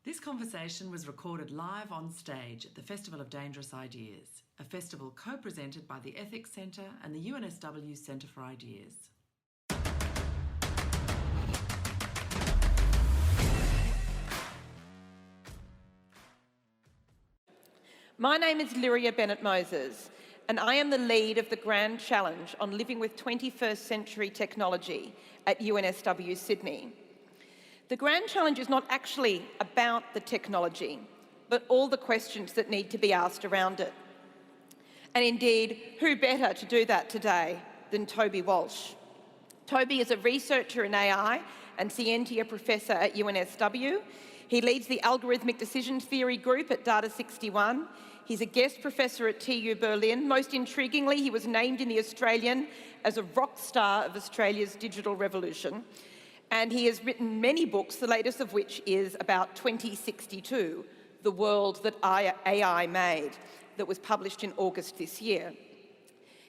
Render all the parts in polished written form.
This conversation was recorded live on stage at the Festival of Dangerous Ideas, a festival co-presented by the Ethics Centre and the UNSW Centre for Ideas. My name is Lyria Bennett Moses, and I am the lead of the Grand Challenge on Living with 21st Century Technology at UNSW Sydney. The Grand Challenge is not actually about the technology, but all the questions that need to be asked around it. And indeed, who better to do that today than Toby Walsh? Toby is a researcher in AI and Scientia Professor at UNSW. He leads the Algorithmic Decision Theory Group at Data 61. He's a guest professor at TU Berlin. Most intriguingly, he was named in The Australian as a rock star of Australia's digital revolution. And he has written many books, the latest of which is about 2062, the world that AI made, that was published in August this year.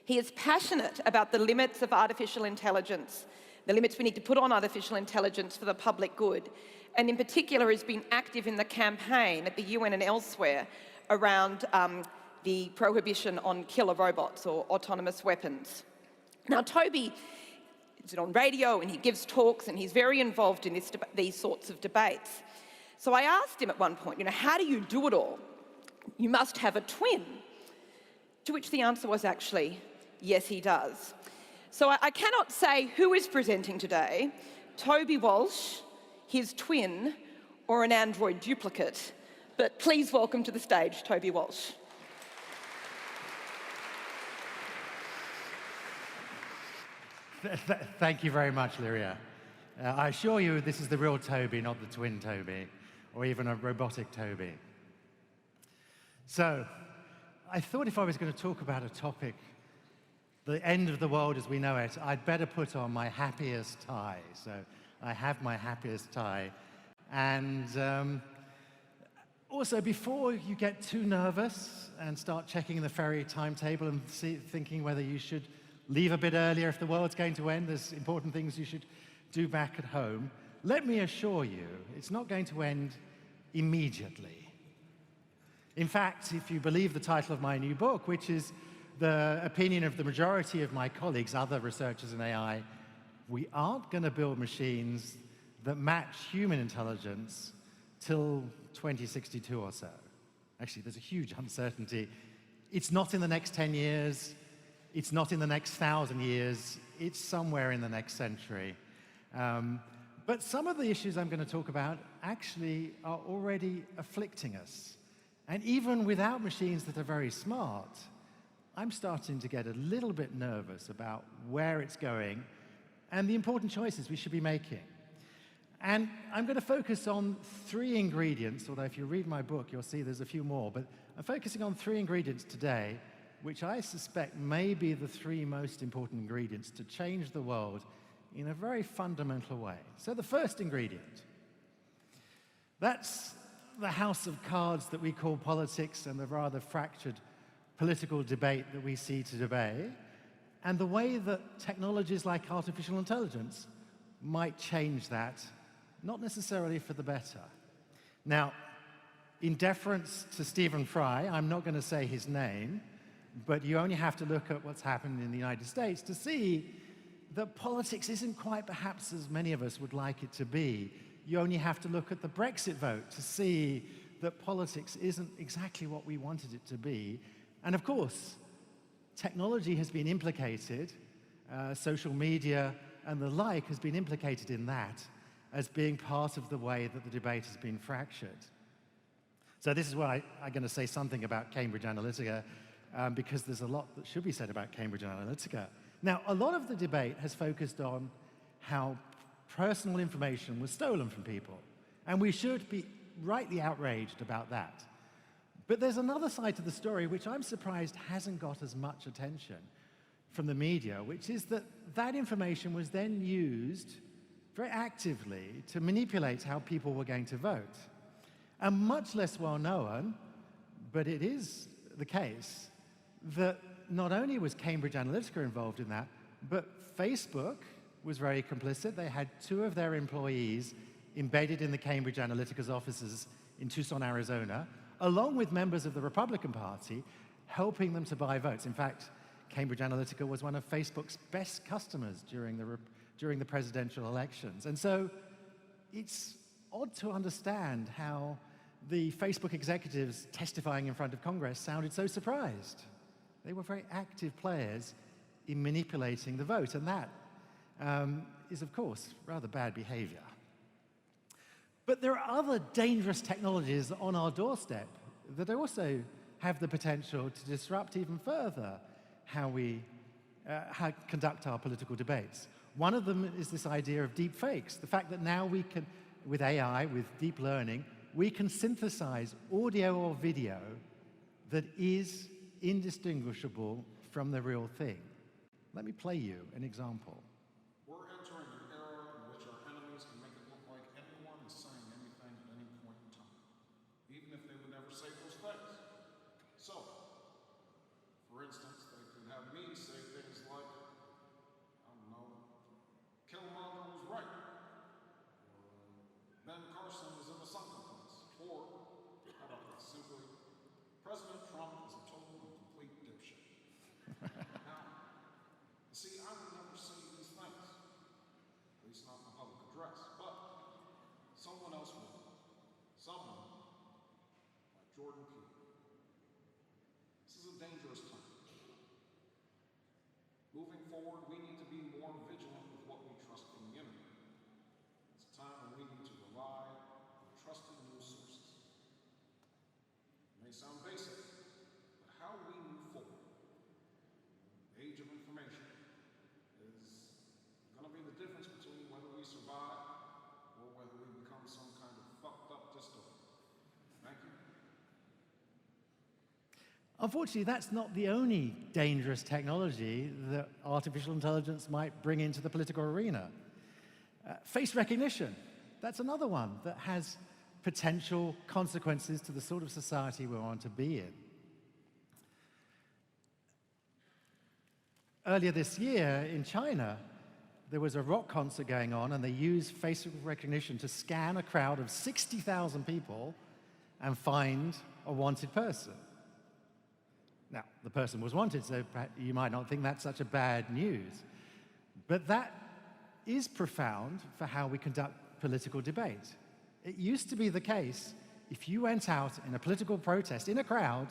He is passionate about the limits of artificial intelligence, the limits we need to put on artificial intelligence for the public good, and in particular has been active in the campaign at the UN and elsewhere around the prohibition on killer robots or autonomous weapons. Now, Toby is on radio and he gives talks and he's very involved in these sorts of debates. So I asked him at one point, how do you do it all? You must have a twin. To which the answer was actually, yes, he does. So I cannot say who is presenting today, Toby Walsh, his twin, or an android duplicate, but please welcome to the stage, Toby Walsh. Thank you very much, Lyria. I assure you this is the real Toby, not the twin Toby, or even a robotic Toby. So, I thought if I was going to talk about a topic, the end of the world as we know it, I'd better put on my happiest tie. So, I have my happiest tie. And also, before you get too nervous and start checking the ferry timetable and thinking whether you should leave a bit earlier if the world's going to end, there's important things you should do back at home. Let me assure you, it's not going to end immediately. In fact, if you believe the title of my new book, which is the opinion of the majority of my colleagues, other researchers in AI, we aren't going to build machines that match human intelligence till 2062 or so. Actually, there's a huge uncertainty. It's not in the next 10 years. It's not in the next 1,000 years, it's somewhere in the next century. But some of the issues I'm going to talk about actually are already afflicting us. And even without machines that are very smart, I'm starting to get a little bit nervous about where it's going and the important choices we should be making. And I'm going to focus on 3 ingredients, although if you read my book, you'll see there's a few more. But I'm focusing on 3 ingredients today, which I suspect may be the 3 most important ingredients to change the world in a very fundamental way. So the first ingredient, that's the house of cards that we call politics and the rather fractured political debate that we see today, and the way that technologies like artificial intelligence might change that, not necessarily for the better. Now, in deference to Stephen Fry, I'm not going to say his name, but you only have to look at what's happened in the United States to see that politics isn't quite perhaps as many of us would like it to be. You only have to look at the Brexit vote to see that politics isn't exactly what we wanted it to be. And of course, technology has been implicated, social media and the like has been implicated in that as being part of the way that the debate has been fractured. So this is why I'm going to say something about Cambridge Analytica, because there's a lot that should be said about Cambridge Analytica. Now, a lot of the debate has focused on how personal information was stolen from people, and we should be rightly outraged about that. But there's another side to the story which I'm surprised hasn't got as much attention from the media, which is that that information was then used very actively to manipulate how people were going to vote. And much less well known, but it is the case, that not only was Cambridge Analytica involved in that, but Facebook was very complicit. They had 2 of their employees embedded in the Cambridge Analytica's offices in Tucson, Arizona, along with members of the Republican Party, helping them to buy votes. In fact, Cambridge Analytica was one of Facebook's best customers during the presidential elections. And so it's odd to understand how the Facebook executives testifying in front of Congress sounded so surprised. They were very active players in manipulating the vote, and that is, of course, rather bad behavior. But there are other dangerous technologies on our doorstep that also have the potential to disrupt even further how we conduct our political debates. One of them is this idea of deep fakes, the fact that now we can, with AI, with deep learning, we can synthesize audio or video that is indistinguishable from the real thing. Let me play you an example. We're entering an era in which our enemies can make it look like anyone is saying anything at any point in time, even if they would never say those things. So, for instance, they could have me say things like, I don't know, Killmonger was right, or Ben Carson is in the sunken place, or, how about this, simply, President Trump is a total and complete dipshit. Now, you see, I would never say these things, at least not in a public address, but someone else will. Someone like Jordan Peele. This is a dangerous time. Moving forward, we need to be more vigilant with what we trust from the internet. It's a time when we need to rely on trusted news sources. It may sound basic, but how we move forward, the age of information, is going to be the difference between whether we survive or whether we become some kind of fucked up dystopia. Thank you. Unfortunately, that's not the only dangerous technology that artificial intelligence might bring into the political arena. Face recognition, that's another one that has potential consequences to the sort of society we want to be in. Earlier this year in China, there was a rock concert going on, and they used face recognition to scan a crowd of 60,000 people and find a wanted person. Now, the person was wanted, so you might not think that's such a bad news. But that is profound for how we conduct political debate. It used to be the case, if you went out in a political protest in a crowd,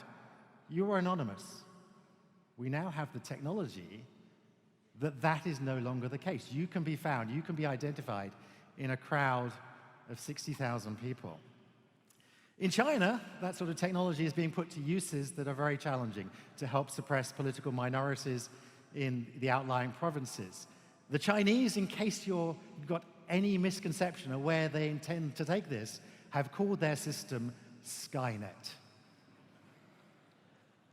you were anonymous. We now have the technology that is no longer the case. You can be found, you can be identified in a crowd of 60,000 people. In China, that sort of technology is being put to uses that are very challenging to help suppress political minorities in the outlying provinces. The Chinese, in case you've got any misconception of where they intend to take this, have called their system Skynet.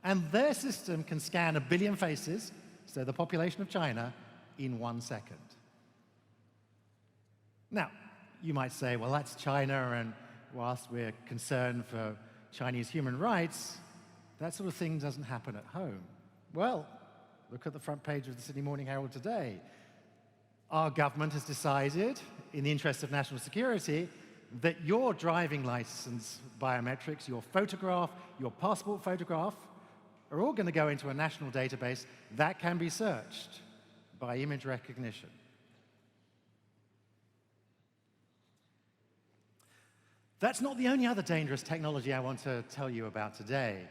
And their system can scan 1 billion faces, so the population of China, in 1 second. Now, you might say, well, that's China, and whilst we're concerned for Chinese human rights, that sort of thing doesn't happen at home. Well, look at the front page of the Sydney Morning Herald today. Our government has decided, in the interest of national security, that your driving license biometrics, your photograph, your passport photograph, are all going to go into a national database that can be searched by image recognition. That's not the only other dangerous technology I want to tell you about today.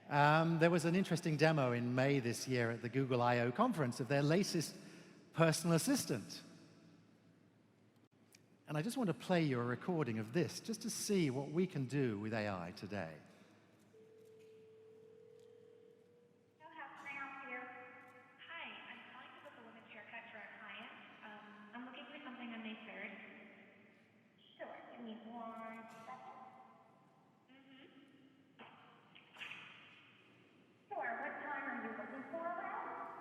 There was an interesting demo in May this year at the Google I/O conference of their latest personal assistant. And I just want to play you a recording of this, just to see what we can do with AI today. How can I help you? Hi, I'm calling to book a women's haircut for a client. I'm looking for something on May 3rd. Sure, give me 1 second. Sure, what time are you looking for around?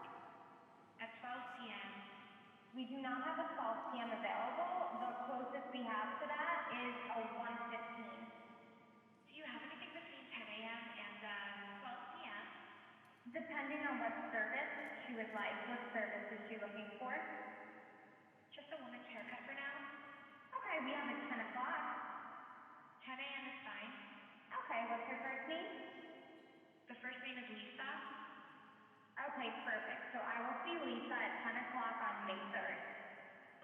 At 12 p.m. We do not have a 12 p.m. available. The closest we have to that is a 1:15. Do you have anything between 10 a.m. and 12 p.m.? Depending on what service she would like. What service is she looking for? Just a woman's haircut for now. Okay, we have a 10 10 a.m. is fine. Okay, what's your first name? The first name is Lisa. Okay, perfect. So I will see Lisa at 10 o'clock on May 3rd.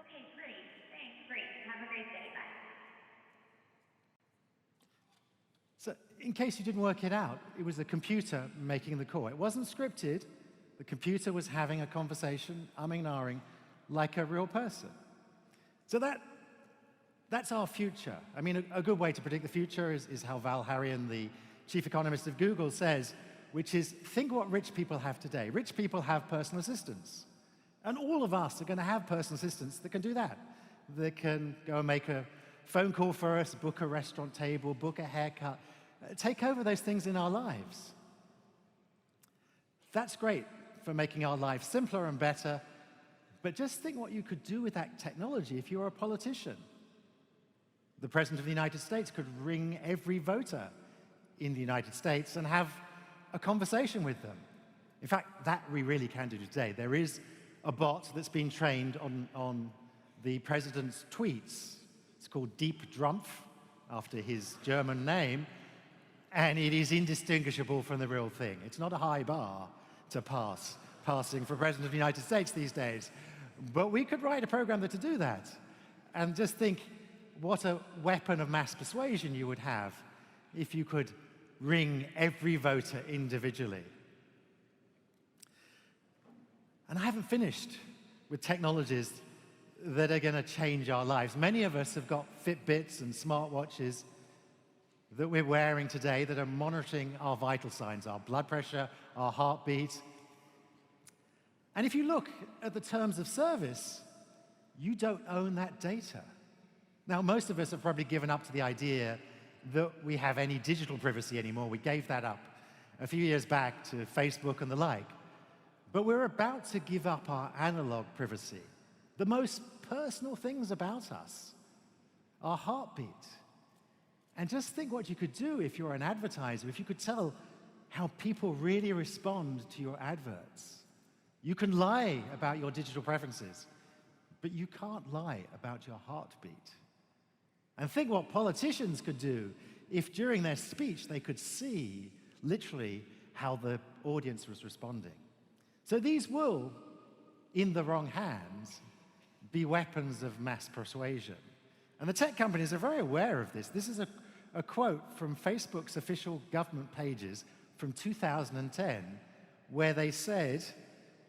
Okay, great. Thanks. Great. Have a great day. Bye. So in case you didn't work it out, it was the computer making the call. It wasn't scripted. The computer was having a conversation, umming and ahhing, like a real person. So that's our future. I mean, a good way to predict the future is how Val Harrion, the chief economist of Google, says, which is, think what rich people have today. Rich people have personal assistants. And all of us are going to have personal assistants that can do that. They can go and make a phone call for us, book a restaurant table, book a haircut, take over those things in our lives. That's great for making our lives simpler and better, but just think what you could do with that technology if you were a politician. The President of the United States could ring every voter in the United States and have a conversation with them. In fact, that we really can do today. There is a bot that's been trained on the President's tweets. It's called Deep Drumpf, after his German name, and it is indistinguishable from the real thing. It's not a high bar to passing for President of the United States these days. But we could write a program to do that. And just think what a weapon of mass persuasion you would have if you could ring every voter individually. And I haven't finished with technologies that are going to change our lives. Many of us have got Fitbits and smartwatches that we're wearing today that are monitoring our vital signs, our blood pressure, our heartbeat. And if you look at the terms of service, you don't own that data. Now, most of us have probably given up to the idea that we have any digital privacy anymore. We gave that up a few years back to Facebook and the like. But we're about to give up our analog privacy, the most personal things about us, our heartbeat. And just think what you could do if you're an advertiser, if you could tell how people really respond to your adverts. You can lie about your digital preferences, but you can't lie about your heartbeat. And think what politicians could do if during their speech they could see, literally, how the audience was responding. So these will, in the wrong hands, be weapons of mass persuasion. And the tech companies are very aware of this. This is a quote from Facebook's official government pages from 2010, where they said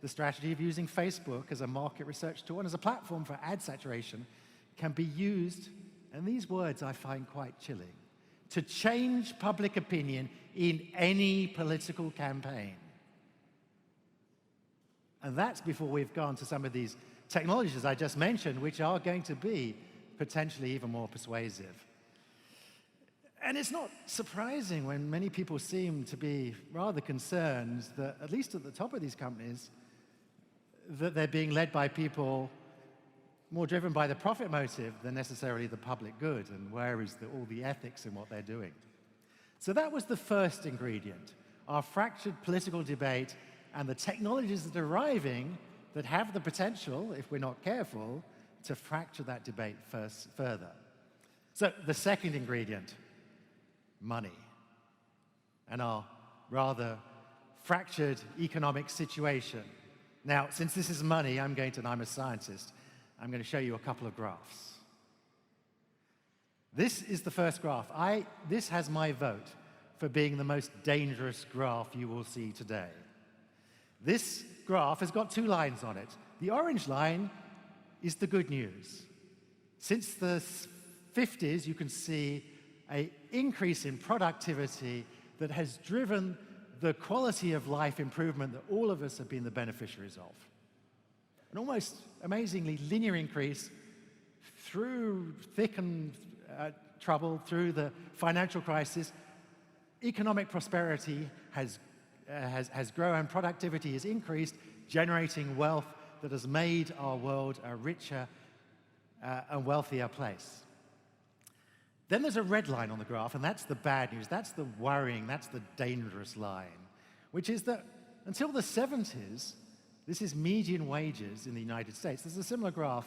the strategy of using Facebook as a market research tool and as a platform for ad saturation can be used, and these words I find quite chilling, to change public opinion in any political campaign. And that's before we've gone to some of these technologies I just mentioned, which are going to be potentially even more persuasive. And it's not surprising when many people seem to be rather concerned that, at least at the top of these companies, that they're being led by people more driven by the profit motive than necessarily the public good, and where is all the ethics in what they're doing. So that was the first ingredient, our fractured political debate and the technologies that are arriving that have the potential, if we're not careful, to fracture that debate further. So the second ingredient, money, and our rather fractured economic situation. Now, since this is money, and I'm a scientist, I'm going to show you a couple of graphs. This is the first graph. This has my vote for being the most dangerous graph you will see today. This graph has got two lines on it. The orange line is the good news. Since the 50s, you can see an increase in productivity that has driven the quality of life improvement that all of us have been the beneficiaries of. An almost amazingly linear increase through thick and trouble, through the financial crisis. Economic prosperity has grown, productivity has increased, generating wealth that has made our world a richer and wealthier place. Then there's a red line on the graph, and that's the bad news, that's the worrying, that's the dangerous line, which is that until the 70s, this is median wages in the United States. There's a similar graph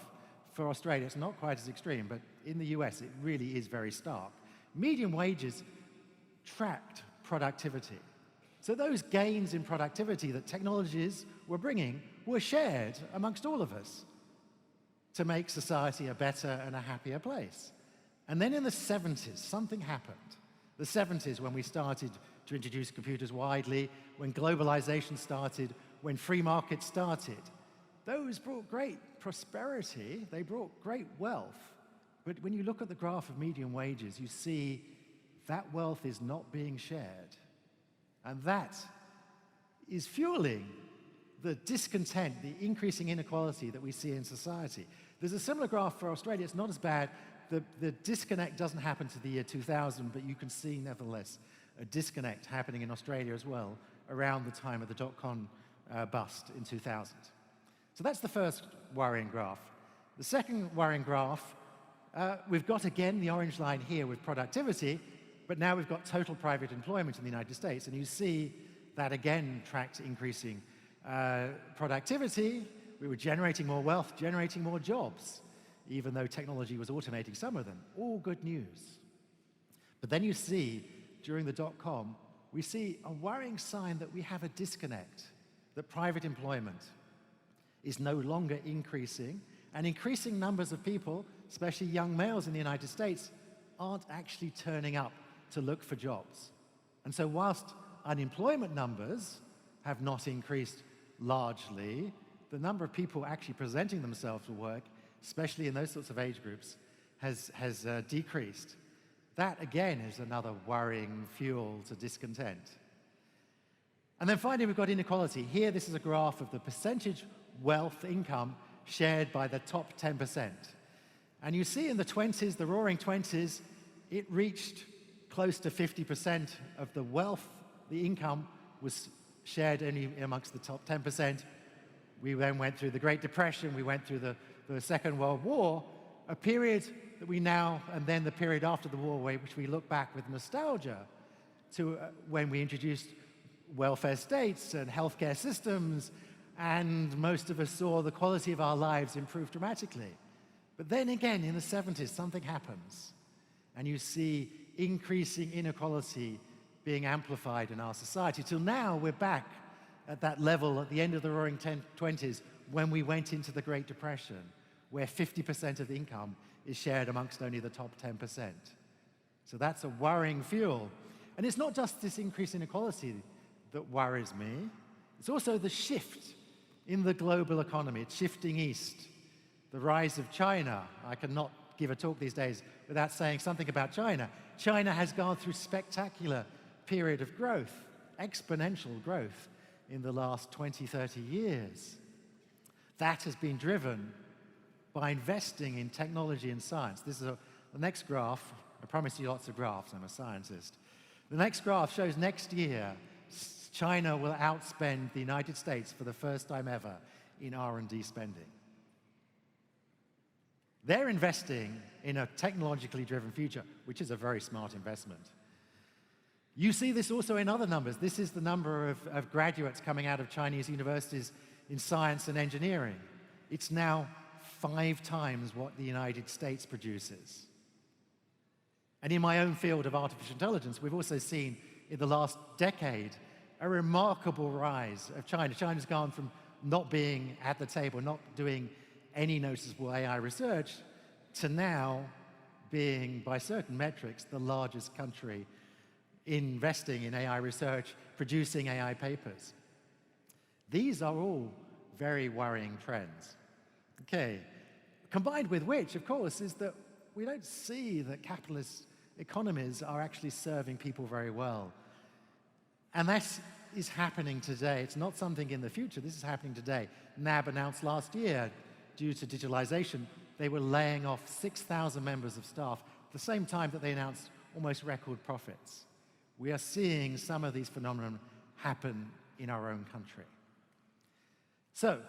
for Australia. It's not quite as extreme, but in the US, it really is very stark. Median wages tracked productivity. So those gains in productivity that technologies were bringing were shared amongst all of us to make society a better and a happier place. And then in the 70s, something happened. The 70s, when we started to introduce computers widely, when globalization started, when free markets started, those brought great prosperity, they brought great wealth. But when you look at the graph of median wages, you see that wealth is not being shared. And that is fueling the discontent, the increasing inequality that we see in society. There's a similar graph for Australia. It's not as bad. The disconnect doesn't happen to the year 2000, but you can see, nevertheless, a disconnect happening in Australia as well around the time of the dot-com bust in 2000. So that's the first worrying graph. The second worrying graph, we've got, again, the orange line here with productivity, but now we've got total private employment in the United States, and you see that, again, tracked increasing productivity. We were generating more wealth, generating more jobs, even though technology was automating some of them. All good news. But then you see, during the dot-com, we see a worrying sign that we have a disconnect, that private employment is no longer increasing, and increasing numbers of people, especially young males in the United States, aren't actually turning up to look for jobs. And so whilst unemployment numbers have not increased largely, the number of people actually presenting themselves for work, especially in those sorts of age groups, has decreased. That, again, is another worrying fuel to discontent. And then finally, we've got inequality. Here, this is a graph of the percentage wealth income shared by the top 10%. And you see in the 20s, the roaring 20s, it reached close to 50% of the wealth, the income, was shared only amongst the top 10%. We then went through the Great Depression, we went through the Second World War, a period that we now, and then the period after the war, which we look back with nostalgia to when we introduced welfare states and healthcare systems, and most of us saw the quality of our lives improve dramatically. But then again, in the 70s, something happens, and you see increasing inequality being amplified in our society. Till now, we're back at that level at the end of the roaring 20s when we went into the Great Depression, where 50% of the income is shared amongst only the top 10%. So that's a worrying fuel. And it's not just this increased inequality that worries me, it's also the shift in the global economy. It's shifting east. The rise of China. I cannot give a talk these days without saying something about China. China has gone through spectacular period of growth, exponential growth in the last 20, 30 years. That has been driven by investing in technology and science. This is the next graph. I promised you lots of graphs. I'm a scientist. The next graph shows next year China will outspend the United States for the first time ever in R&D spending. They're investing in a technologically driven future, which is a very smart investment. You see this also in other numbers. This is the number of graduates coming out of Chinese universities in science and engineering. It's now 5 times what the United States produces. And in my own field of artificial intelligence, we've also seen in the last decade a remarkable rise of China. China's gone from not being at the table, not doing any noticeable AI research, to now being, by certain metrics, the largest country investing in AI research, producing AI papers. These are all very worrying trends. Okay, combined with which, of course, is that we don't see that capitalist economies are actually serving people very well. And that is happening today. It's not something in the future. This is happening today. NAB announced last year, due to digitalization, they were laying off 6,000 members of staff at the same time that they announced almost record profits. We are seeing some of these phenomena happen in our own country. So,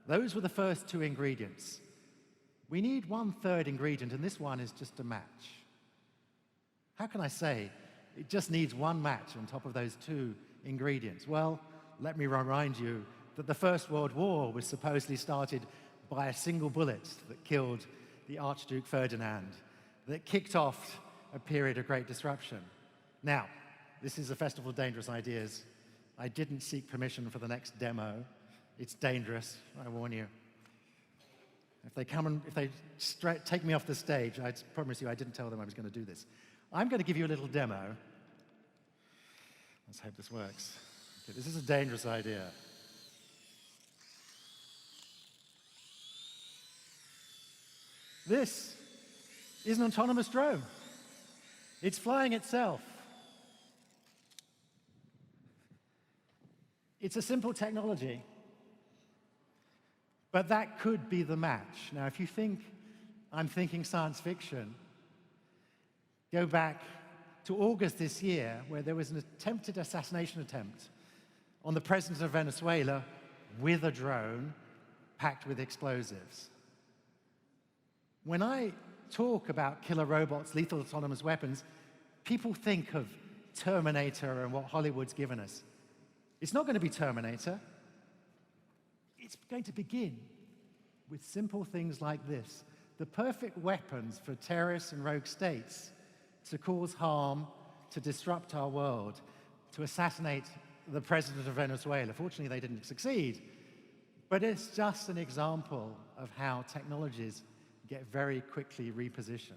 those were the first 2 ingredients. We need 1/3 ingredient, and this one is just a match. How can I say it just needs one match on top of those 2 ingredients? Well, let me remind you that the First World War was supposedly started by a single bullet that killed the Archduke Ferdinand, that kicked off a period of great disruption. Now, this is a festival of dangerous ideas. I didn't seek permission for the next demo. It's dangerous, I warn you. If they take me off the stage, I promise you I didn't tell them I was going to do this. I'm going to give you a little demo. Let's hope this works. Okay, this is a dangerous idea. This is an autonomous drone. It's flying itself. It's a simple technology, but that could be the match. Now, if you think I'm thinking science fiction, go back to August this year, where there was an attempted assassination attempt on the president of Venezuela with a drone packed with explosives. When I talk about killer robots, lethal autonomous weapons, people think of Terminator and what Hollywood's given us. It's not going to be Terminator. It's going to begin with simple things like this: the perfect weapons for terrorists and rogue states to cause harm, to disrupt our world, to assassinate the president of Venezuela. Fortunately, they didn't succeed. But it's just an example of how technologies get very quickly repositioned.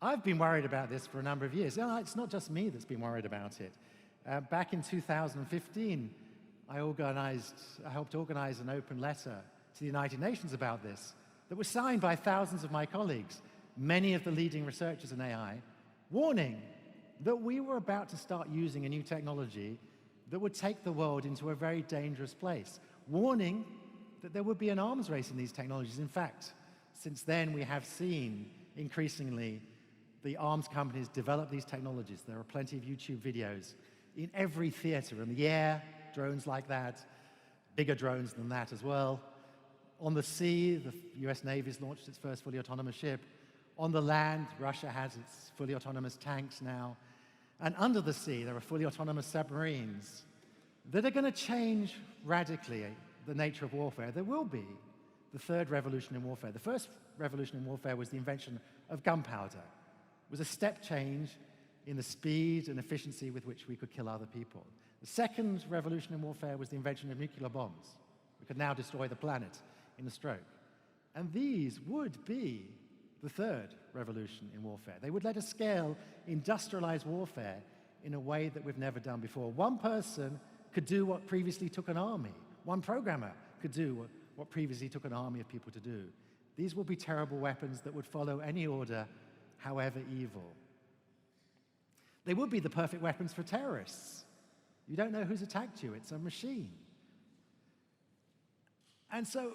I've been worried about this for a number of years. It's not just me that's been worried about it. Back in 2015, I helped organize an open letter to the United Nations about this that was signed by thousands of my colleagues, many of the leading researchers in AI, warning that we were about to start using a new technology that would take the world into a very dangerous place, warning that there would be an arms race in these technologies. In fact, since then, we have seen increasingly the arms companies develop these technologies. There are plenty of YouTube videos in every theater, in the air, drones like that, bigger drones than that as well. On the sea, the US Navy's launched its first fully autonomous ship. On the land, Russia has its fully autonomous tanks now. And under the sea, there are fully autonomous submarines that are going to change radically the nature of warfare. There will be the third revolution in warfare. The first revolution in warfare was the invention of gunpowder. It was a step change in the speed and efficiency with which we could kill other people. The second revolution in warfare was the invention of nuclear bombs. We could now destroy the planet in a stroke. And these would be the third revolution in warfare. They would let us scale industrialized warfare in a way that we've never done before. One person could do what previously took an army. One programmer could do what previously took an army of people to do. These will be terrible weapons that would follow any order, however evil. They would be the perfect weapons for terrorists. You don't know who's attacked you. It's a machine. And so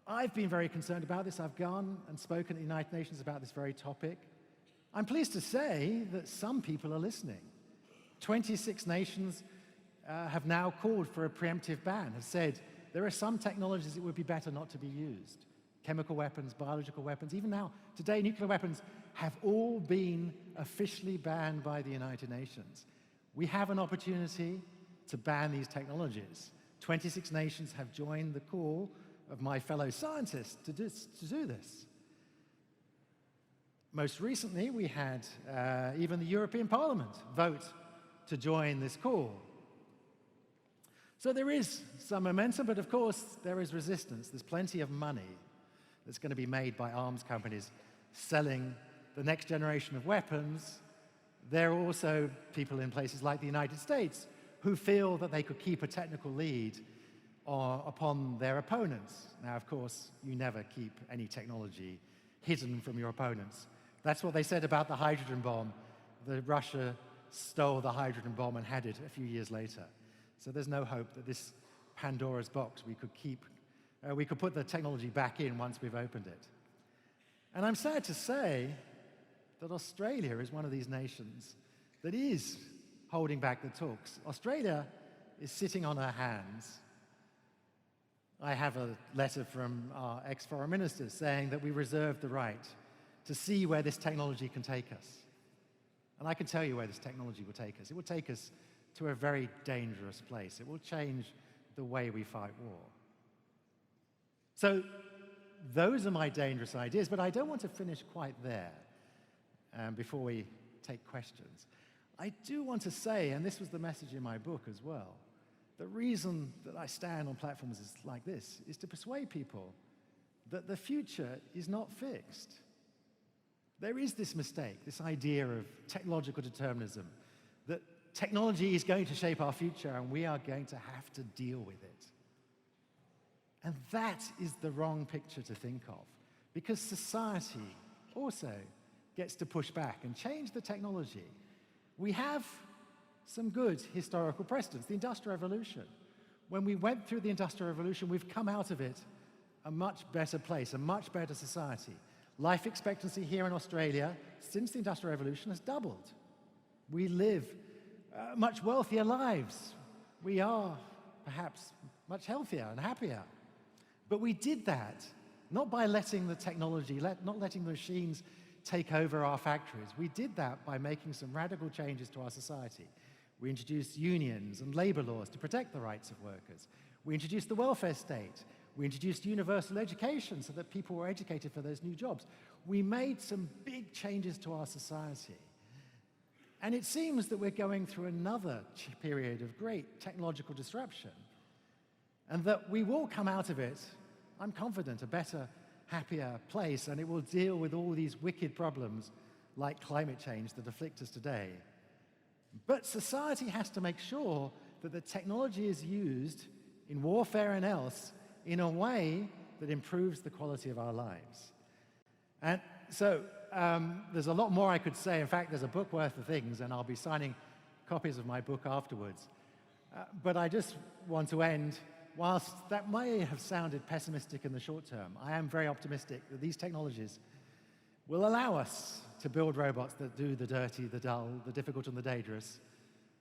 I've been very concerned about this. I've gone and spoken at the United Nations about this very topic. I'm pleased to say that some people are listening. 26 nations have now called for a preemptive ban, have said there are some technologies that would be better not to be used. Chemical weapons, biological weapons, even now, today, nuclear weapons have all been officially banned by the United Nations. We have an opportunity to ban these technologies. 26 nations have joined the call of my fellow scientists to do this. Most recently, we had even the European Parliament vote to join this call. So there is some momentum, but of course there is resistance. There's plenty of money that's going to be made by arms companies selling the next generation of weapons. There are also people in places like the United States who feel that they could keep a technical lead upon their opponents. Now, of course, you never keep any technology hidden from your opponents. That's what they said about the hydrogen bomb. Russia stole the hydrogen bomb and had it a few years later. So there's no hope that this Pandora's box we could put the technology back in once we've opened it. And I'm sad to say that Australia is one of these nations that is holding back the talks. Australia is sitting on her hands. I have a letter from our ex-foreign minister saying that we reserve the right to see where this technology can take us. And I can tell you where this technology will take us. It will take us to a very dangerous place. It will change the way we fight war. So those are my dangerous ideas, but I don't want to finish quite there. before we take questions. I do want to say, and this was the message in my book as well, the reason that I stand on platforms like this is to persuade people that the future is not fixed. There is this mistake, this idea of technological determinism, that technology is going to shape our future and we are going to have to deal with it. And that is the wrong picture to think of, because society also gets to push back and change the technology. We have some good historical precedents. The Industrial Revolution. When we went through the Industrial Revolution, we've come out of it a much better place, a much better society. Life expectancy here in Australia since the Industrial Revolution has doubled. We live much wealthier lives. We are perhaps much healthier and happier. But we did that not by letting the technology, not letting the machines take over our factories. We did that by making some radical changes to our society. We introduced unions and labor laws to protect the rights of workers. We introduced the welfare state. We introduced universal education so that people were educated for those new jobs. We made some big changes to our society. And it seems that we're going through another period of great technological disruption, and that we will come out of it, I'm confident, a better, happier place, and it will deal with all these wicked problems like climate change that afflict us today. But society has to make sure that the technology is used in warfare and else in a way that improves the quality of our lives. And so there's a lot more I could say. In fact, there's a book worth of things, and I'll be signing copies of my book afterwards. But I just want to end, whilst that may have sounded pessimistic in the short term, I am very optimistic that these technologies will allow us to build robots that do the dirty, the dull, the difficult and the dangerous,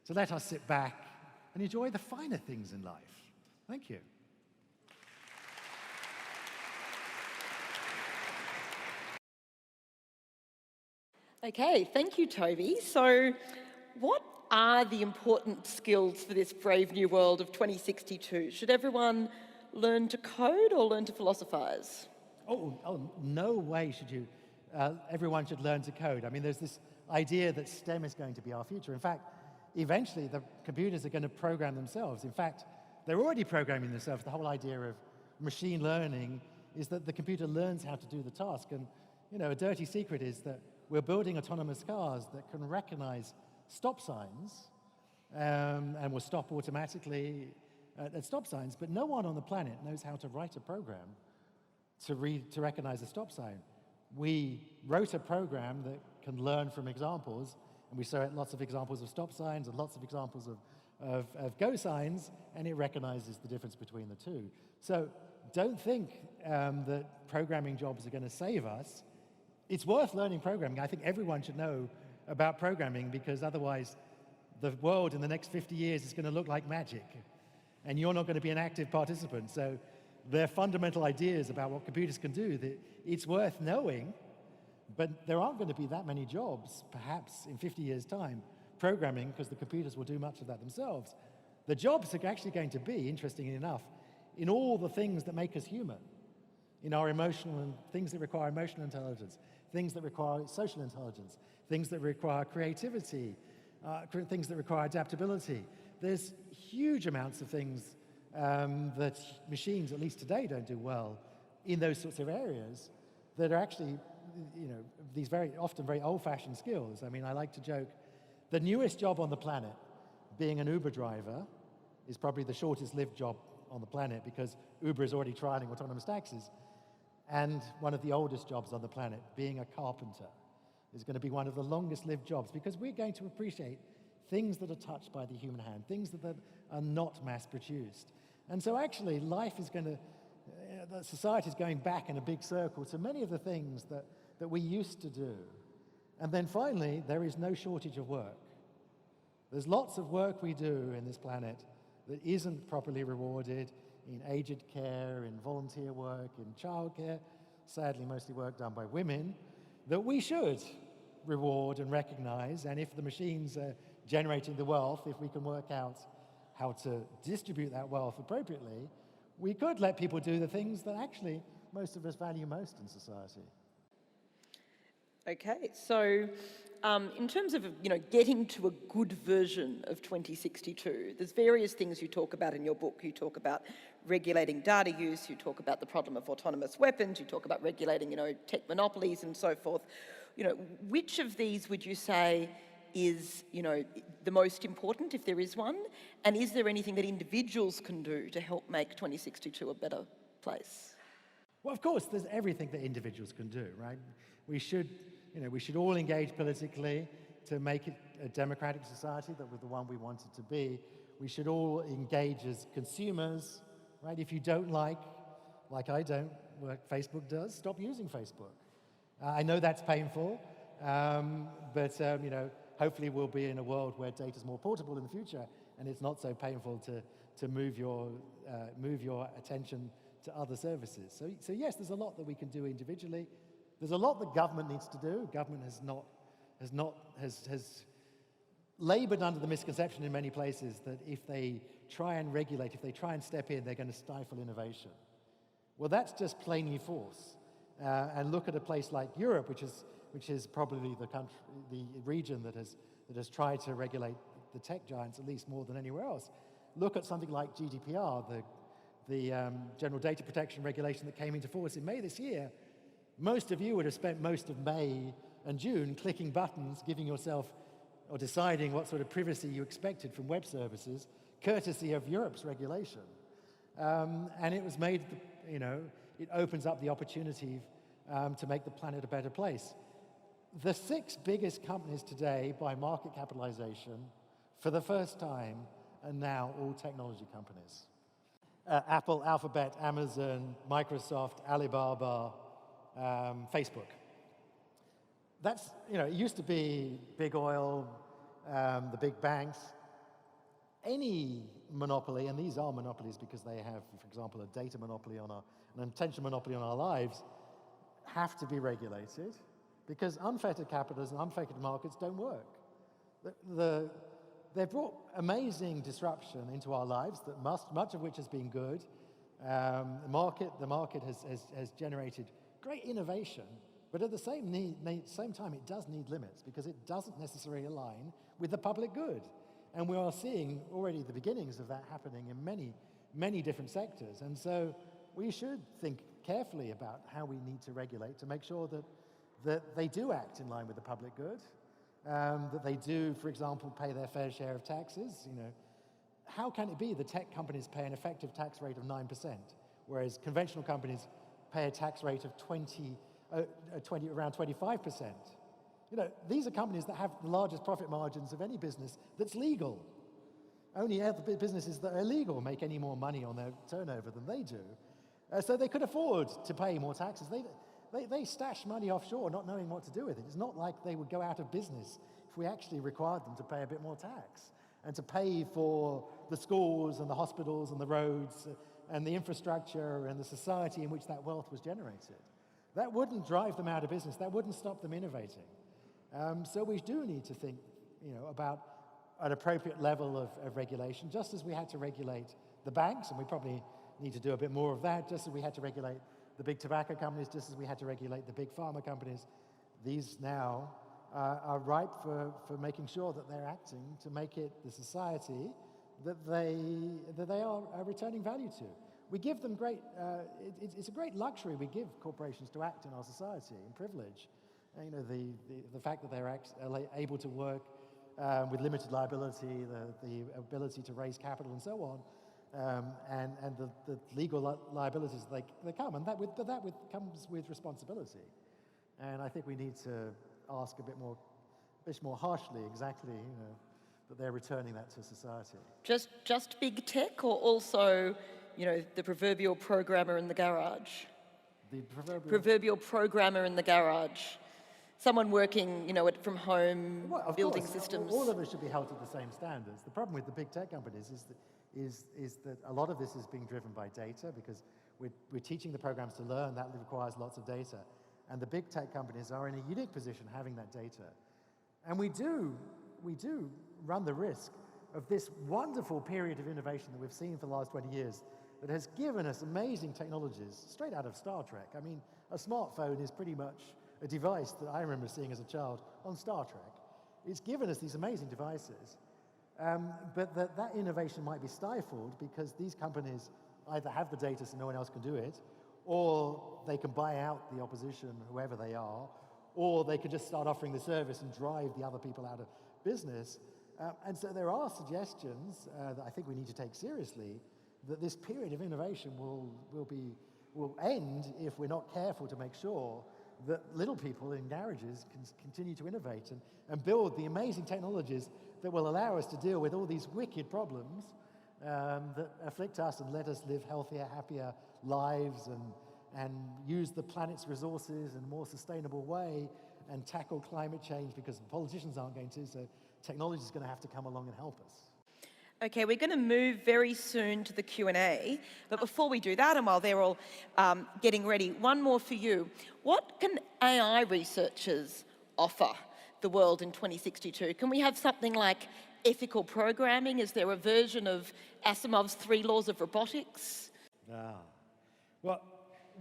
to let us sit back and enjoy the finer things in life. Thank you. Okay, thank you, Toby. So what are the important skills for this brave new world of 2062? Should everyone learn to code or learn to philosophize? Oh, no way should you. Everyone should learn to code. I mean, there's this idea that STEM is going to be our future. In fact, eventually the computers are going to program themselves. In fact, they're already programming themselves. The whole idea of machine learning is that the computer learns how to do the task. And, you know, a dirty secret is that we're building autonomous cars that can recognize stop signs and will stop automatically at stop signs, but no one on the planet knows how to write a program to recognize a stop sign. We wrote a program that can learn from examples, and we saw lots of examples of stop signs and lots of examples of go signs, and it recognizes the difference between the two. So don't think that programming jobs are going to save us. It's worth learning programming. I think everyone should know about programming, because otherwise the world in the next 50 years is going to look like magic, and you're not going to be an active participant. So there are fundamental ideas about what computers can do that it's worth knowing, but there aren't going to be that many jobs, perhaps in 50 years' time, programming, because the computers will do much of that themselves. The jobs are actually going to be, interestingly enough, in all the things that make us human, in our emotional and things that require emotional intelligence, things that require social intelligence, things that require creativity, things that require adaptability. There's huge amounts of things that machines, at least today, don't do well in those sorts of areas that are actually, you know, these often very old-fashioned skills. I mean, I like to joke, the newest job on the planet, being an Uber driver, is probably the shortest-lived job on the planet, because Uber is already trialing autonomous taxis. And one of the oldest jobs on the planet, being a carpenter, is going to be one of the longest-lived jobs, because we're going to appreciate things that are touched by the human hand, things that are not mass-produced. And so actually, life is going to, society is going back in a big circle to many of the things that we used to do. And then finally, there is no shortage of work. There's lots of work we do in this planet that isn't properly rewarded, in aged care, in volunteer work, in childcare, sadly mostly work done by women, that we should reward and recognize. And if the machines are generating the wealth, if we can work out how to distribute that wealth appropriately, we could let people do the things that actually most of us value most in society. Okay, so in terms of, getting to a good version of 2062, there's various things you talk about in your book. You talk about regulating data use, you talk about the problem of autonomous weapons, you talk about regulating, tech monopolies and so forth. Which of these would you say is, the most important, if there is one? And is there anything that individuals can do to help make 2062 a better place? Well, of course, there's everything that individuals can do, right? We should all engage politically to make it a democratic society that was the one we wanted to be. We should all engage as consumers, right? If you don't like I don't, what Facebook does, stop using Facebook. I know that's painful, but hopefully we'll be in a world where data is more portable in the future, and it's not so painful to move your attention to other services. So yes, there's a lot that we can do individually. There's a lot that government needs to do. Government has labored under the misconception in many places that if they try and regulate, if they try and step in, they're going to stifle innovation. Well, that's just plainly false. And look at a place like Europe, which is probably the region that has tried to regulate the tech giants at least more than anywhere else. Look at something like GDPR, the General Data Protection Regulation that came into force in May this year. Most of you would have spent most of May and June clicking buttons, giving yourself or deciding what sort of privacy you expected from web services, courtesy of Europe's regulation. And it was made, it opens up the opportunity to make the planet a better place. The 6 biggest companies today by market capitalization, for the first time, are now all technology companies. Apple, Alphabet, Amazon, Microsoft, Alibaba, Facebook. That's, it used to be big oil, the big banks. Any monopoly, and these are monopolies because they have, for example, a data monopoly an attention monopoly on our lives, have to be regulated because unfettered capitalism, unfettered markets don't work. They've brought amazing disruption into our lives, that much of which has been good. The market has generated great innovation, but at the same time, it does need limits because it doesn't necessarily align with the public good. And we are seeing already the beginnings of that happening in many, many different sectors. And so we should think carefully about how we need to regulate to make sure that they do act in line with the public good, that they do, for example, pay their fair share of taxes. How can it be that tech companies pay an effective tax rate of 9%, whereas conventional companies pay a tax rate of around 25%? These are companies that have the largest profit margins of any business that's legal. Only other businesses that are illegal make any more money on their turnover than they do. So they could afford to pay more taxes. They stash money offshore not knowing what to do with it. It's not like they would go out of business if we actually required them to pay a bit more tax and to pay for the schools and the hospitals and the roads and the infrastructure and the society in which that wealth was generated. That wouldn't drive them out of business. That wouldn't stop them innovating. So we do need to think, about an appropriate level of regulation, just as we had to regulate the banks, and we probably need to do a bit more of that, just as we had to regulate the big tobacco companies, just as we had to regulate the big pharma companies. These now are ripe for making sure that they're acting to make it the society that they are returning value to. We give them it's a great luxury we give corporations to act in our society and privilege. The fact that they're able to work with limited liability, the ability to raise capital and so on, and the legal liabilities they come, and that comes with responsibility. And I think we need to ask a bit more harshly exactly, that they're returning that to society. Just big tech, or also, the proverbial programmer in the garage? The proverbial programmer in the garage. Someone working, from home, building systems. All of us should be held to the same standards. The problem with the big tech companies is that a lot of this is being driven by data, because we're teaching the programs to learn. That requires lots of data. And the big tech companies are in a unique position having that data. And we do run the risk of this wonderful period of innovation that we've seen for the last 20 years that has given us amazing technologies straight out of Star Trek. I mean, a smartphone is pretty much a device that I remember seeing as a child on Star Trek. It's given us these amazing devices, but that innovation might be stifled because these companies either have the data so no one else can do it, or they can buy out the opposition, whoever they are, or they could just start offering the service and drive the other people out of business. And so there are suggestions that I think we need to take seriously that this period of innovation will end if we're not careful to make sure that little people in garages can continue to innovate and build the amazing technologies that will allow us to deal with all these wicked problems that afflict us and let us live healthier, happier lives and use the planet's resources in a more sustainable way and tackle climate change because politicians aren't going to, so technology is going to have to come along and help us. Okay, we're going to move very soon to the Q&A, but before we do that, and while they're all getting ready, one more for you. What can AI researchers offer the world in 2062? Can we have something like ethical programming? Is there a version of Asimov's 3 laws of robotics? Well,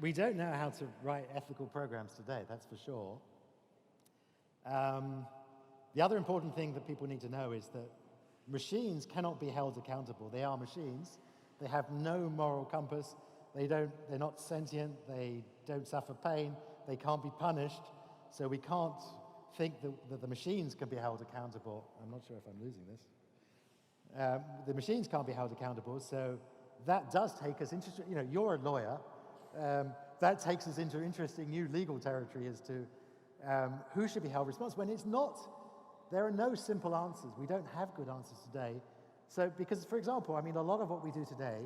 we don't know how to write ethical programs today, that's for sure. The other important thing that people need to know is that machines cannot be held accountable. They are machines. They have no moral compass. They're not sentient. They don't suffer pain. They can't be punished. So we can't think that the machines can be held accountable. I'm not sure if I'm losing this. The machines can't be held accountable. So that does take us into, you're a lawyer. That takes us into interesting new legal territory as to who should be held responsible. And it's not. There are no simple answers. We don't have good answers today. So, because, for example, a lot of what we do today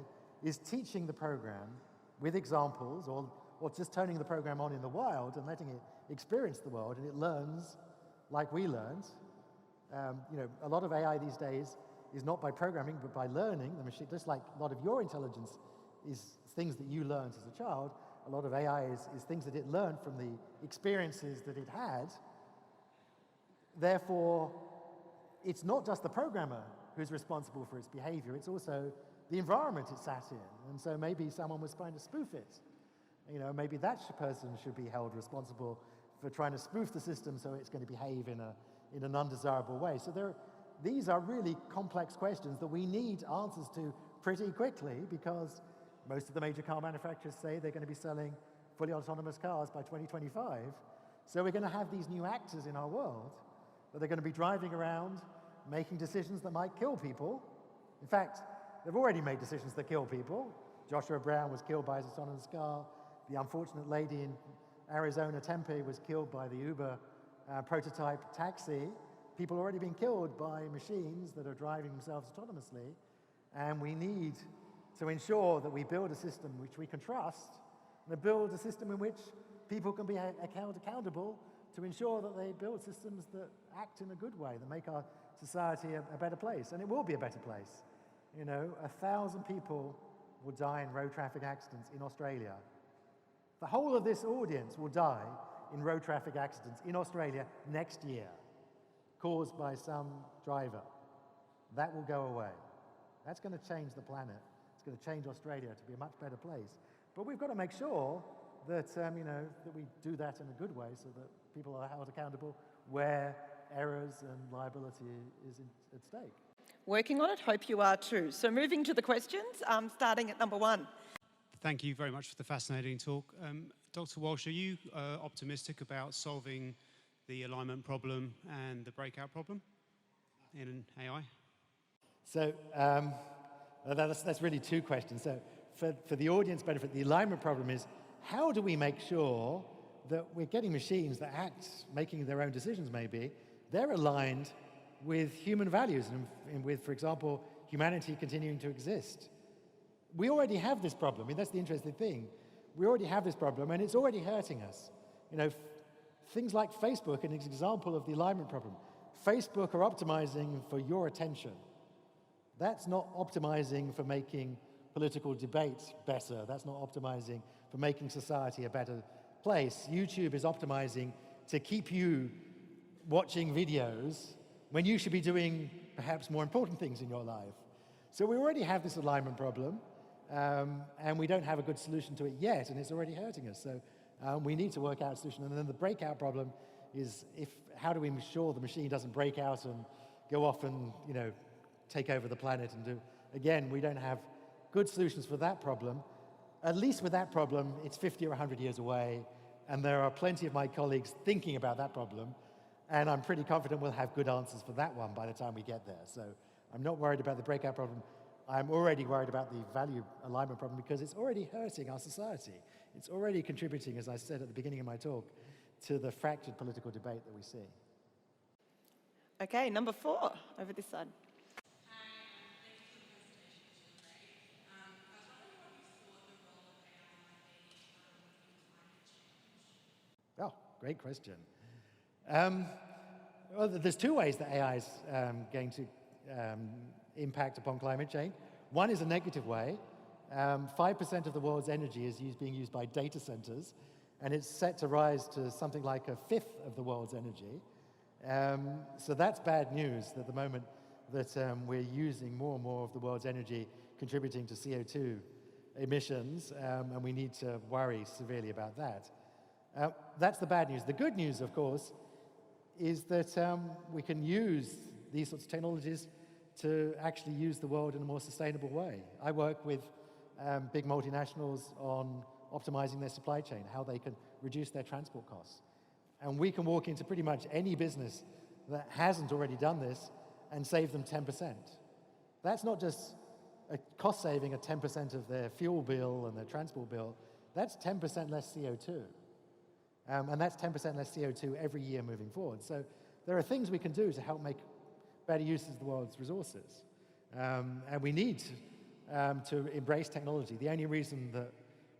is teaching the program with examples or just turning the program on in the wild and letting it experience the world, and it learns like we learned. A lot of AI these days is not by programming, but by learning. The machine, just like a lot of your intelligence is things that you learned as a child, a lot of AI is things that it learned from the experiences that it had. Therefore, it's not just the programmer who's responsible for its behavior, it's also the environment it sat in. And so maybe someone was trying to spoof it. Maybe that person should be held responsible for trying to spoof the system so it's going to behave in an undesirable way. So these are really complex questions that we need answers to pretty quickly because most of the major car manufacturers say they're going to be selling fully autonomous cars by 2025. So we're going to have these new actors in our world. But they're going to be driving around, making decisions that might kill people. In fact, they've already made decisions that kill people. Joshua Brown was killed by his autonomous car. The unfortunate lady in Arizona, Tempe, was killed by the Uber prototype taxi. People are already being killed by machines that are driving themselves autonomously. And we need to ensure that we build a system which we can trust, and build a system in which people can be held accountable to ensure that they build systems that act in a good way, that make our society a better place. And it will be a better place. 1,000 people will die in road traffic accidents in Australia. The whole of this audience will die in road traffic accidents in Australia next year, caused by some driver. That will go away. That's going to change the planet. It's going to change Australia to be a much better place. But we've got to make sure that, that we do that in a good way so that people are held accountable where errors and liability is at stake. Working on it, hope you are too. So moving to the questions, starting at number 1. Thank you very much for the fascinating talk. Dr. Walsh, are you optimistic about solving the alignment problem and the breakout problem in AI? So that's really 2 questions. So for the audience benefit, the alignment problem is how do we make sure that we're getting machines that act, making their own decisions maybe, they're aligned with human values and with, for example, humanity continuing to exist. We already have this problem. That's the interesting thing. We already have this problem and it's already hurting us. Things like Facebook, an example of the alignment problem. Facebook are optimizing for your attention. That's not optimizing for making political debate better. That's not optimizing for making society a better place. YouTube is optimizing to keep you watching videos when you should be doing perhaps more important things in your life. So we already have this alignment problem, and we don't have a good solution to it yet, and it's already hurting us. So We need to work out a solution. And then the breakout problem is how do we ensure the machine doesn't break out and go off and take over the planet and do. Again, we don't have good solutions for that problem. At least with that problem, it's 50 or 100 years away, and there are plenty of my colleagues thinking about that problem, and I'm pretty confident we'll have good answers for that one by the time we get there. So I'm not worried about the breakout problem. I'm already worried about the value alignment problem because it's already hurting our society. It's already contributing, as I said at the beginning of my talk, to the fractured political debate that we see. Okay, number 4, over this side. Oh, great question. Well, there's 2 ways that AI is going to impact upon climate change. One is a negative way. 5% of the world's energy is being used by data centers, and it's set to rise to something like a fifth of the world's energy. So that's bad news at the moment that we're using more and more of the world's energy contributing to CO2 emissions, and we need to worry severely about that. That's the bad news. The good news, of course, is that we can use these sorts of technologies to actually use the world in a more sustainable way. I work with big multinationals on optimizing their supply chain, how they can reduce their transport costs. And we can walk into pretty much any business that hasn't already done this and save them 10%. That's not just a cost saving of 10% of their fuel bill and their transport bill, that's 10% less CO2. And that's 10% less CO2 every year moving forward. So there are things we can do to help make better use of the world's resources. And we need to embrace technology. The only reason that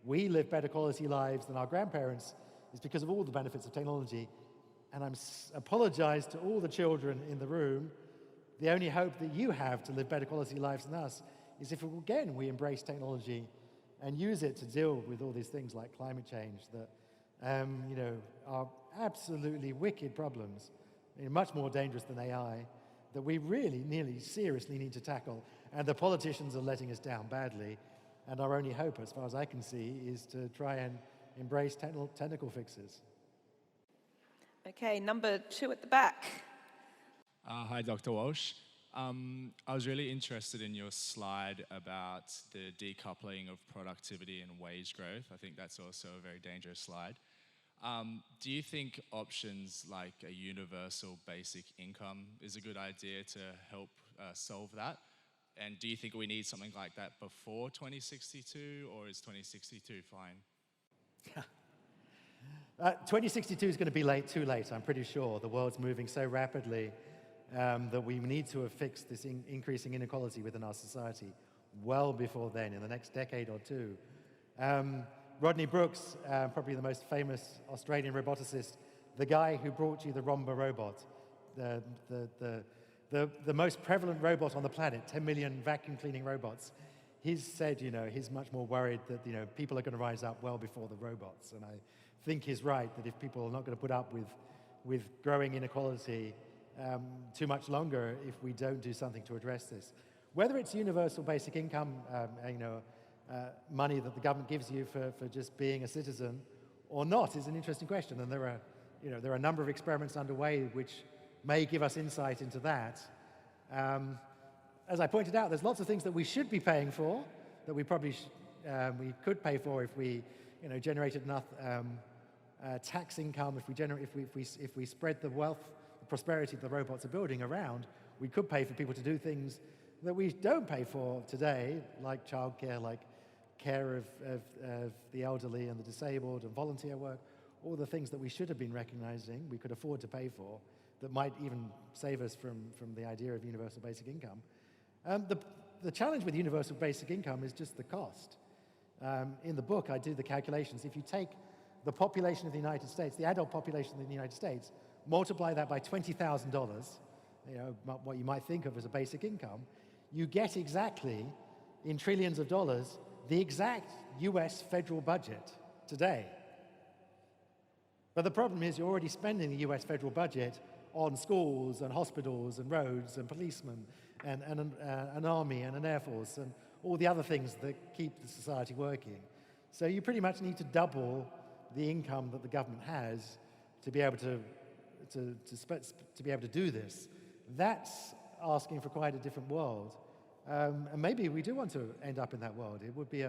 we live better quality lives than our grandparents is because of all the benefits of technology. And I apologize to all the children in the room. The only hope that you have to live better quality lives than us is if, again, we embrace technology and use it to deal with all these things like climate change that are absolutely wicked problems, much more dangerous than AI, that we really, seriously need to tackle. And the politicians are letting us down badly. And our only hope, as far as I can see, is to try and embrace technical fixes. Okay, number 2 at the back. Hi, Dr. Walsh. I was really interested in your slide about the decoupling of productivity and wage growth. I think that's also a very dangerous slide. Do you think options like a universal basic income is a good idea to help solve that? And do you think we need something like that before 2062, or is 2062 fine? 2062 is going to be too late, I'm pretty sure. The world's moving so rapidly that we need to have fixed this increasing inequality within our society well before then, in the next decade or 2. Rodney Brooks, probably the most famous Australian roboticist, the guy who brought you the Roomba robot, the most prevalent robot on the planet, 10 million vacuum cleaning robots. He's said, he's much more worried that, people are going to rise up well before the robots. And I think he's right that if people are not going to put up with growing inequality too much longer if we don't do something to address this. Whether it's universal basic income, money that the government gives you for just being a citizen or not is an interesting question. And there are a number of experiments underway which may give us insight into that. As I pointed out, there's lots of things that we should be paying for that we probably we could pay for if we generated enough tax income, if we spread the wealth, the prosperity the robots are building around. We could pay for people to do things that we don't pay for today, like childcare, like care of the elderly and the disabled, and volunteer work, all the things that we should have been recognizing we could afford to pay for that might even save us from the idea of universal basic income. The challenge with universal basic income is just the cost. In the book, I do the calculations. If you take the population of the United States, the adult population of the United States, multiply that by $20,000, what you might think of as a basic income, you get exactly, in trillions of dollars, the exact US federal budget today. But the problem is you're already spending the US federal budget on schools and hospitals and roads and policemen and an army and an air force and all the other things that keep the society working. So you pretty much need to double the income that the government has to be able to be able to do this. That's asking for quite a different world. And maybe we do want to end up in that world. It would be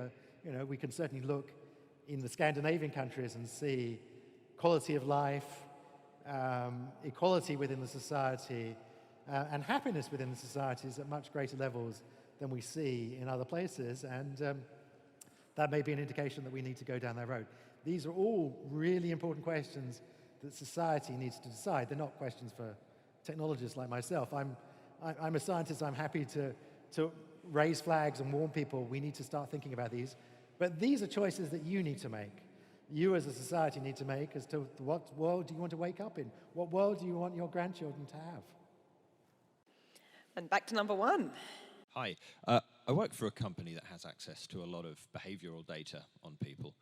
we can certainly look in the Scandinavian countries and see quality of life, equality within the society, and happiness within the societies at much greater levels than we see in other places. And that may be an indication that we need to go down that road. These are all really important questions that society needs to decide. They're not questions for technologists like myself. I'm a scientist. I'm happy to raise flags and warn people we need to start thinking about these. But these are choices that you need to make. You as a society need to make as to what world do you want to wake up in? What world do you want your grandchildren to have? And back to number one. Hi. I work for a company that has access to a lot of behavioral data on people.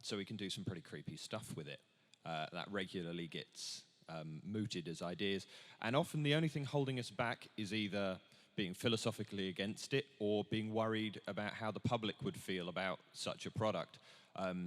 So we can do some pretty creepy stuff with it. That regularly gets mooted as ideas. And often the only thing holding us back is either being philosophically against it or being worried about how the public would feel about such a product.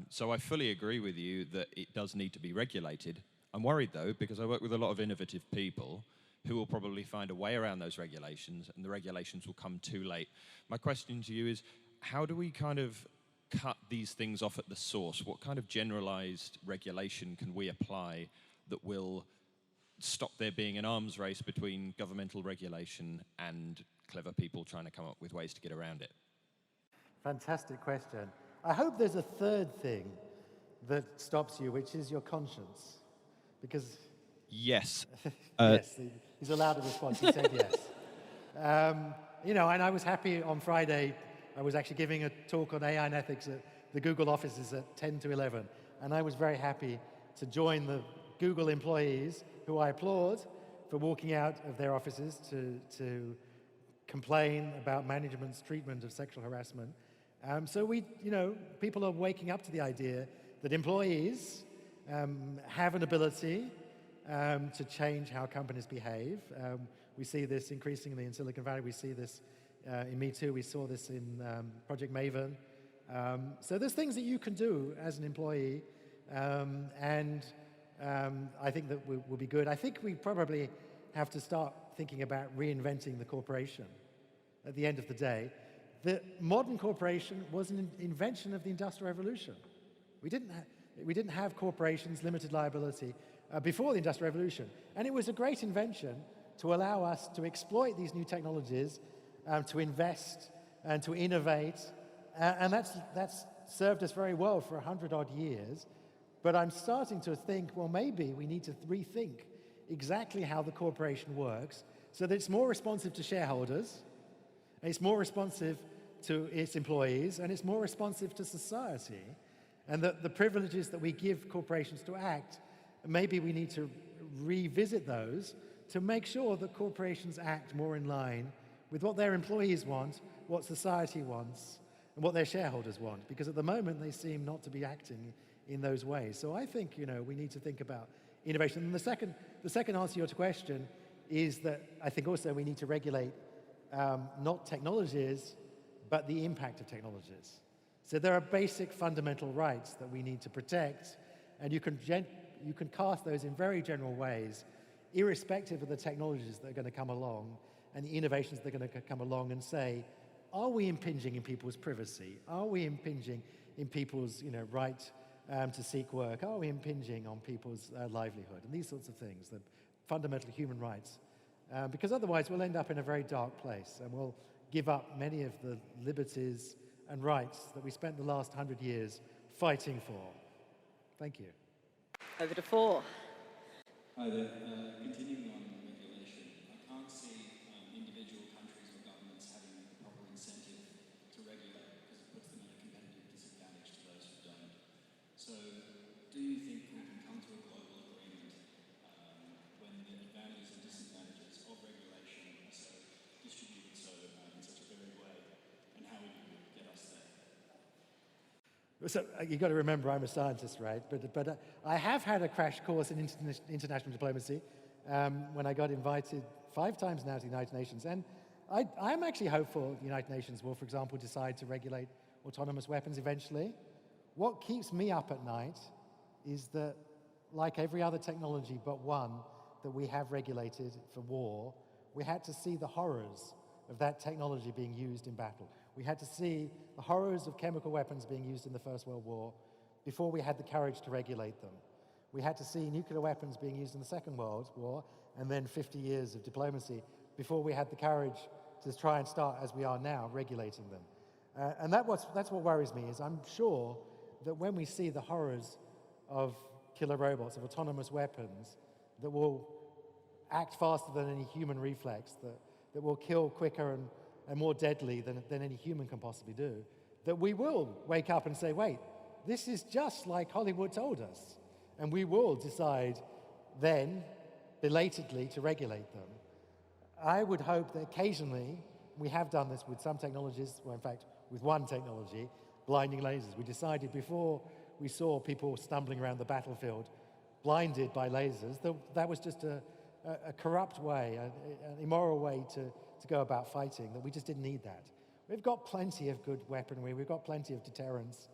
So I fully agree with you that it does need to be regulated. I'm worried though, because I work with a lot of innovative people who will probably find a way around those regulations, and the regulations will come too late. My question to you is, how do we kind of cut these things off at the source? What kind of generalized regulation can we apply that will stop there being an arms race between governmental regulation and clever people trying to come up with ways to get around it? Fantastic question. I hope there's a third thing that stops you, which is your conscience. Because... Yes. Yes, he's allowed a response. He said yes. And I was happy on Friday. I was actually giving a talk on AI and ethics at the Google offices at 10 to 11. And I was very happy to join the Google employees, who I applaud for walking out of their offices to complain about management's treatment of sexual harassment. So people are waking up to the idea that employees have an ability to change how companies behave. We see this increasingly in Silicon Valley. We see this in Me Too. We saw this in Project Maven. So there's things that you can do as an employee, and I think that will be good. I think we probably have to start thinking about reinventing the corporation at the end of the day. The modern corporation was an invention of the Industrial Revolution. We didn't have corporations, limited liability, before the Industrial Revolution. And it was a great invention to allow us to exploit these new technologies, to invest and to innovate. And that's served us very well for 100-odd years. But I'm starting to think, well, maybe we need to rethink exactly how the corporation works so that it's more responsive to shareholders, it's more responsive to its employees, and it's more responsive to society. And that the privileges that we give corporations to act, maybe we need to revisit those to make sure that corporations act more in line with what their employees want, what society wants, and what their shareholders want. Because at the moment, they seem not to be acting in those ways. So I think, we need to think about innovation. And the second answer to your question is that I think also we need to regulate not technologies, but the impact of technologies. So there are basic fundamental rights that we need to protect, and you can cast those in very general ways, irrespective of the technologies that are going to come along and the innovations that are going to come along, and say, are we impinging in people's privacy? Are we impinging in people's right to seek work? Are we impinging on people's livelihood? And these sorts of things, the fundamental human rights. Because otherwise we'll end up in a very dark place, and we'll give up many of the liberties and rights that we spent the last 100 years fighting for. Thank you. Over to 4. Hi there. Continuing on regulation, I can't see individual countries or governments having the proper incentive to regulate because it puts them at a competitive disadvantage to those who don't. So do you think we can come to a global agreement when the advantages and disadvantages of regulation are so distributed in such a varied way, and how would you get us there? So you've got to remember I'm a scientist, right? But I have had a crash course in international diplomacy when I got invited 5 times now to the United Nations. And I'm actually hopeful the United Nations will, for example, decide to regulate autonomous weapons eventually, What keeps me up at night is that, like every other technology but one that we have regulated for war, we had to see the horrors of that technology being used in battle. We had to see the horrors of chemical weapons being used in the First World War before we had the courage to regulate them. We had to see nuclear weapons being used in the Second World War, and then 50 years of diplomacy before we had the courage to try and start, as we are now, regulating them. And that's what worries me, is I'm sure that when we see the horrors of killer robots, of autonomous weapons that will act faster than any human reflex, that will kill quicker and more deadly than any human can possibly do, that we will wake up and say, wait, this is just like Hollywood told us. And we will decide then, belatedly, to regulate them. I would hope that occasionally, we have done this with some technologies, well, in fact, with one technology, blinding lasers. We decided before we saw people stumbling around the battlefield, blinded by lasers, that was just a corrupt way, an immoral way to go about fighting, that we just didn't need that. We've got plenty of good weaponry, we've got plenty of deterrence,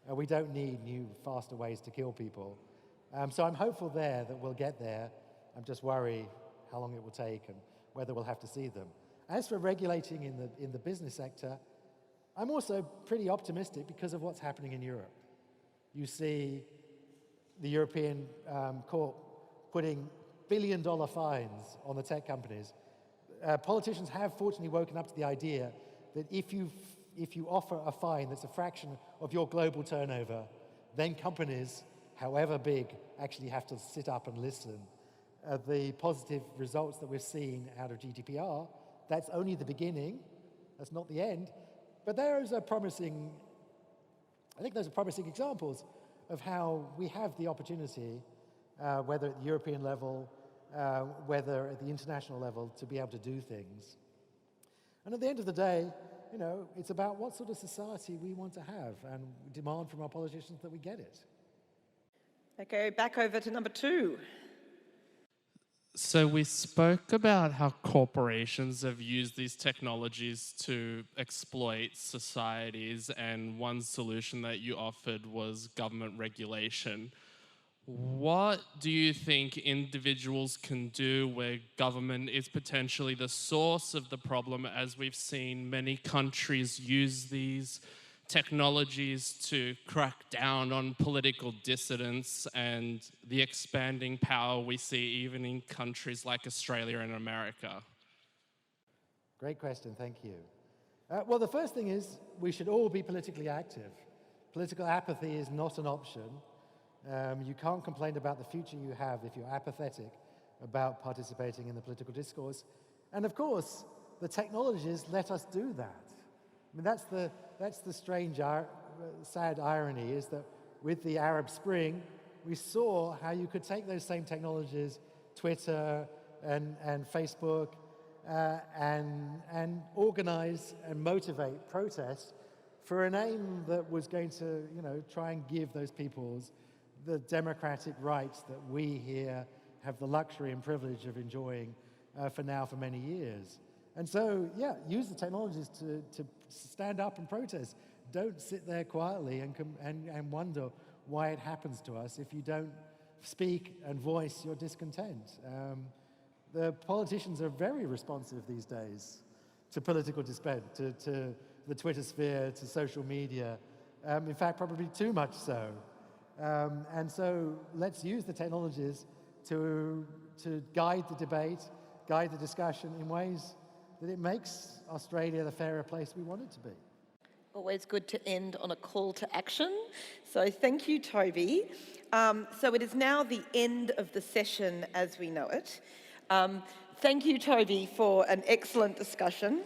and we don't need new, faster ways to kill people. So I'm hopeful there that we'll get there. I'm just worried how long it will take and whether we'll have to see them. As for regulating in the business sector, I'm also pretty optimistic because of what's happening in Europe. You see the European court putting billion-dollar fines on the tech companies. Politicians have fortunately woken up to the idea that if you offer a fine that's a fraction of your global turnover, then companies, however big, actually have to sit up and listen. The positive results that we've seen out of GDPR, that's only the beginning, that's not the end, but I think those are promising examples of how we have the opportunity, whether at the European level, whether at the international level, to be able to do things. And at the end of the day, it's about what sort of society we want to have and demand from our politicians that we get it. Okay, back over to number 2. So we spoke about how corporations have used these technologies to exploit societies, and one solution that you offered was government regulation. What do you think individuals can do where government is potentially the source of the problem, as we've seen many countries use these technologies to crack down on political dissidents and the expanding power we see even in countries like Australia and America? Great question, thank you. Well, the first thing is we should all be politically active. Political apathy is not an option. You can't complain about the future you have if you're apathetic about participating in the political discourse. And of course, the technologies let us do that. I mean, that's the strange, sad irony, is that with the Arab Spring, we saw how you could take those same technologies, Twitter and Facebook, and organize and motivate protest for an aim that was going to, try and give those peoples the democratic rights that we here have the luxury and privilege of enjoying for many years. And so, use the technologies to stand up and protest. Don't sit there quietly and wonder why it happens to us if you don't speak and voice your discontent. The politicians are very responsive these days to political dissent, to the Twitter sphere, to social media. In fact, probably too much so. And so let's use the technologies to guide the debate, guide the discussion in ways that it makes Australia the fairer place we want it to be. Always good to end on a call to action. So thank you, Toby. So it is now the end of the session as we know it. Thank you, Toby, for an excellent discussion.